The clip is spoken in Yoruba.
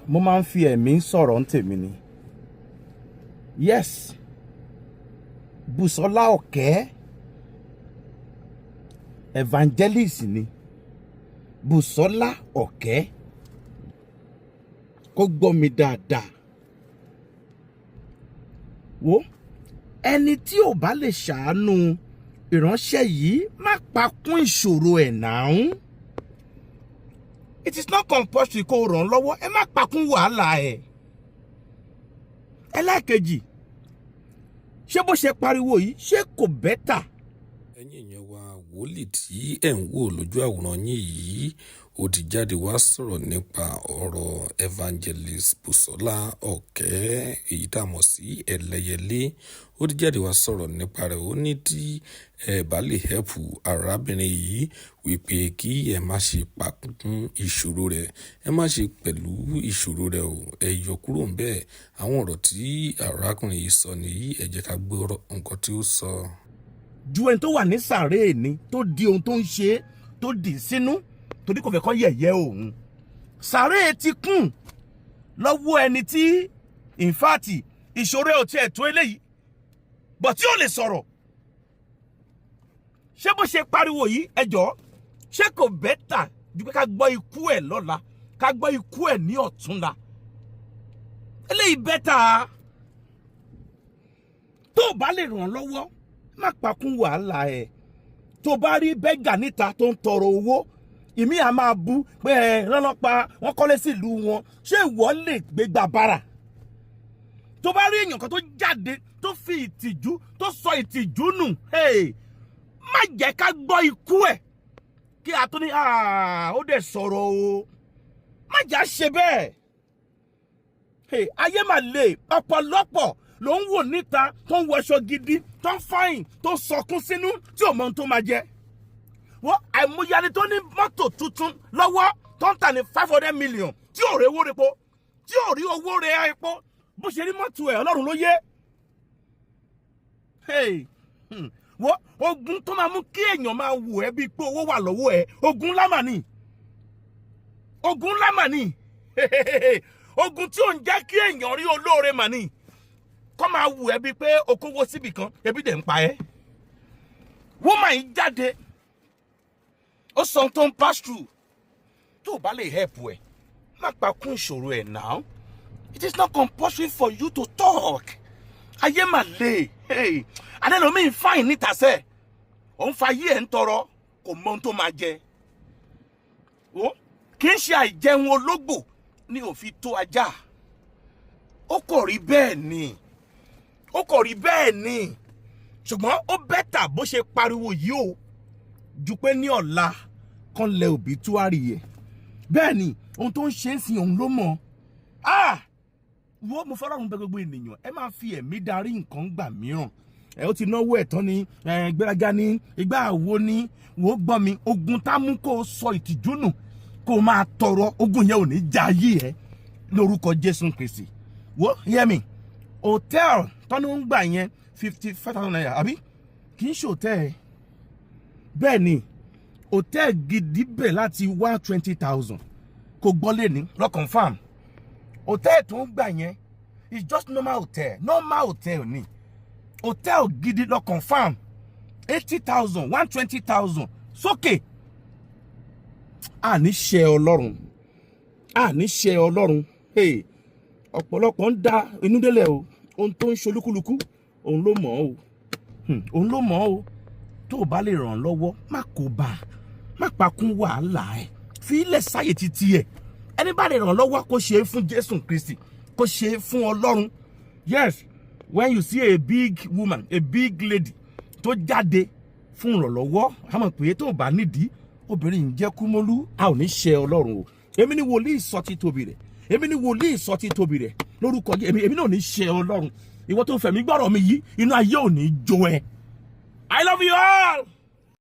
mo máa ń fi ẹ̀mí sọ̀rọ̀ ń tèmi ni. Yes, Busola Ọ̀kẹ́ evangelist ni. Busola Ọ̀kẹ́ kó gbọ́ mi dáadáa. Wo ẹni tí ò bá lè ṣàánú ìránṣẹ́ yìí má pa kún ìṣòro ẹ̀ náà. It is not compulsory kó ràn lọ́wọ́, ẹ má pa kún wàhálà ẹ̀. Ẹlẹ́ẹ̀kejì, ṣé bó ṣe pariwo yìí ṣé kò bẹ́tà? Ẹ̀yin èèyàn wa, wòlíì tí ẹ̀ ń wò lójú àwòrán yín yìí ó ti jáde wá sọ̀rọ̀ nípa ọ̀rọ̀ evangelist Busola Ọ̀kẹ́ èyí tá a mọ̀ sí ẹlẹ́yẹlé. Ó ti jáde wá sọ̀rọ̀ nípa rẹ̀. Ó ní tí ẹ bá lè hẹ́pù arábìnrin yìí wípé kí ẹ má ṣe pakún ìṣòro rẹ̀, ẹ má ṣe pẹ̀lú ìṣòro rẹ̀ o, ẹ yọ kúrò ń bẹ́ẹ̀. Àwọn ọ̀rọ̀ tí arákùnrin yìí sọ nìyí, ẹ jẹ́ ká gbọ́ nǹkan tí ó sọ. Ju ẹni tó wà ní sàréè ni tó di ohun tó ń ṣe tó dì sínú torí kò fẹ́ kọ́ yẹ̀yẹ́ òun. Sàréè ti kún lọ́wọ́ ẹni tí in fact ìṣòro ò tiẹ̀ tó eléyìí bọ̀ tí ó lè sọ̀rọ̀. Ṣé bó ṣe pariwo yìí ẹjọ́ ṣé kò bẹ́tà ju pé ká gbọ́ ikú ẹ̀ lọ́la ká gbọ́ ikú ẹ̀ ní ọ̀túnla? Eléyìí bẹ́tà. Tó bá lè ràn lọ́wọ́ má pakún wàhálà ẹ̀. Tó bá rí bẹ́gà níta tó ń tọrọ owó, ìmí à máa bú pé rọ́lọ́pàá wọ́n kọ́lé sí ìlú wọn, ṣé ìwọ lè gbégbá bára? Tó bá rí èèyàn kan tó jáde tó fi ìtìjú tó sọ ìtìjú nù, má jẹ́ ká gbọ́ ikú ẹ̀ kí a tó ní ó dẹ̀ sọ̀rọ̀ o. Má jà ṣe bẹ́ẹ̀. Ayé mà le, ọ̀pọ̀lọpọ̀ ló ń wò níta tó ń wọṣọ gidi tó ń fáyìn tó ń sọkún sínú tí ò mọ ohun tó máa jẹ. Wọ́n àìmọye tó ní mọ́tò tuntun lọ́wọ́ tó ń tà ní 500 million tí ò rí owó repo, tí ò rí owó rẹ epo, bó ṣe rí mọ́tò ẹ̀ Ọlọ́run ló yé. Wọ́n ogun tó máa mú kí èèyàn máa wò ẹ́ bíi pé owó wà lọ́wọ́ ẹ̀, ogun lámà ni. Ogun lámà ni. Ogun tí ò ń jẹ́ kí èèyàn rí olóore mà ni. Kọ́ máa wò ẹ́ bíi pé okòwò síbì kan ebi dẹ̀ ń pa ẹ́. Wọ́n máa ń jáde. Ó sọ tó ń pass through. Tó bá lè help ẹ má pa kún ìṣòro ẹ now. It is not compulsory for you to talk. Ayé mà le. Adẹ́lómi ń fáìn níta sẹ́. Òun fa ayé ẹ̀ ń tọrọ kò mọ ohun tó máa jẹ. Kì í ṣe àìjẹun ológbò ní òfin tó ajá. Ó kò rí bẹ́ẹ̀ ni. Ó kò rí bẹ́ẹ̀ ni. Ṣùgbọ́n ó bẹ́tà bó ṣe pariwo yìí o ju pé ní ọ̀la kan lẹ òbítúárì yẹ. Bẹ́ẹ̀ ni ohun tó ń ṣe ń sin òun ló mọ̀. Wo mo fọ́lọ́run bẹ̀ gbogbo ènìyàn ẹ máa fi ẹ̀mí darí nǹkan gbà mìíràn. Ẹ ó ti náwó ẹ̀tọ́ ni gbéraga ní ìgbà àwo ni wò ó gbọ́ mi. Ogun tá mú kó o sọ ìtìjú nù kó o máa tọrọ, ogun yẹn ò ní já ayé ẹ lórúkọ Jésù Kristi. Wo hear me, hòtẹ́ẹ̀lì tọ́ni ń gbà yẹn 55,000 naira àbí kì í ṣe hòtẹ́ẹ̀lì. Bẹ́ẹ̀ ni hòtẹ́ẹ̀lì gidi bẹ̀ láti 120,000 kò gbọ́ lé ní lọ confirm. Hòtẹ́ẹ̀lì tó ń gbà yẹn is just normal hotel ni. Hòtẹ́ẹ̀lì gidi lọ confirm 80,000 120,000 sókè. Àní ṣe Ọlọ́run, àní ṣe Ọlọ́run. Ọ̀pọ̀lọpọ̀ ń da inú délẹ̀ o, ohun tó ń ṣolúkúlùkù òun ló mọ̀ o. Òun ló mọ̀ o. Tó o bá lè ràn lọ́wọ́ má kó bá, má pa kún wàhálà ẹ̀, fi ilẹ̀ sáyè títí ẹ̀. Ẹni bá lè ràn lọ́wọ́ kó ṣe é fún Jésù Kristi, kó ṣe é fún Ọlọ́run. Yes, when you see a big woman, a big lady tó jáde fún ìrànlọ́wọ́, a mọ̀ pé tó o bá nídìí obìnrin ń jẹ́ kúmọ́lú, a ò ní ṣe Ọlọ́run o. Èmi ni wòlíì sọ tí tóbi rẹ̀, èmi ni wòlíì sọ tí tóbi rẹ̀ lórúkọ èmi náà ò ní ṣe Ọlọ́run. Ìwọ tó fẹ̀mí gbọ́rọ̀ mi yìí inú ayé ò ní jó ẹ. I love you all.